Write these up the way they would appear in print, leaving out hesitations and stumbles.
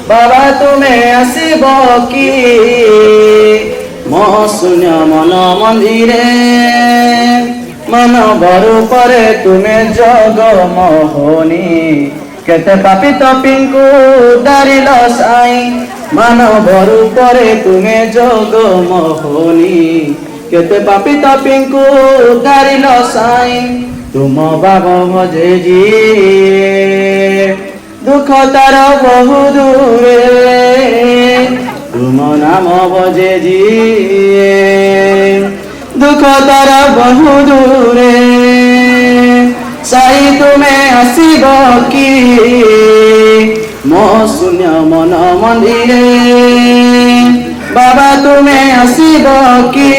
বাবা তুমি আসিব কি মো শূন্য মন মন্দিরে মানবর উপরে তুমি জগ মোহনী কেতে পাপি তপিଙ୍କୁ দারিল সাই মানবর উপরে তুমি জগ মোহনী কেতে পাপি তপিଙ୍କୁ দারিল সাই তুম বাবা ভজে ଯିଏ দুঃখ তার বহু দূরে তুম নাম ভজে ଯିଏ দুঃখ তার বহু দূরে সাই তুমি আসিব কি মো শূন্য মন মন্দিরে বাবা তুমি আসিব কি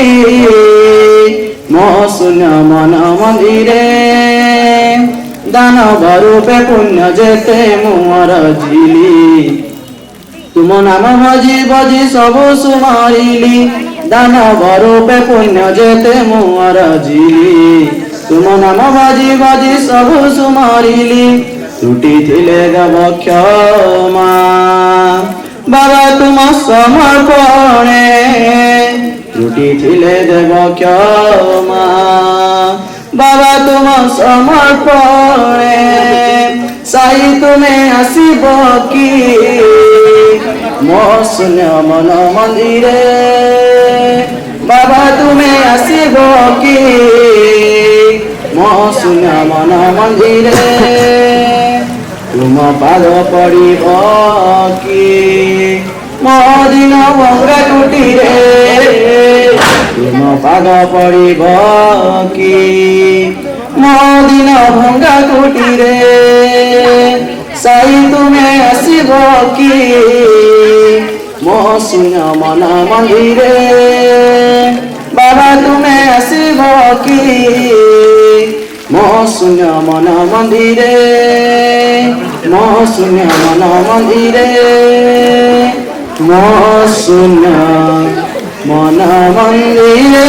মো শূন্য মন মন্দিরে দানব রূপে পুণ্য যেতে মোর ঝিলি তুম নাম ভজি ভজি সবু সুমারিলি দানব রূপে পুণ্য যেতে মোর ঝিলি তুম নাম ভজি ভজি সবু সুমারিলি ত্রুটি থিলে দেব ক্ষমা বাবা তুম সমর্পণে ত্রুটি থিলে দেব ক্ষমা বাবা তুম সমর্পণে সাই তুমি আসিব কি মো শূন্য মন মন্দিরে বাবা তুমি আসিব কি মো শূন্য মন মন্দিরে তুম পাদ পড়িব কি মো দিন ভঙ্গা কুটিরে তুম পাদ পড়িব কি মো দিন ভঙ্গা কুটিরে সাই তুমি আসিব কি মো শূন্য মন মন্দিরে বাবা তুমি আসিব কি মো শূন্য মন মন্দিরে মো শূন্য মন মন্দিরে মো শূন্য মন মন্দিরে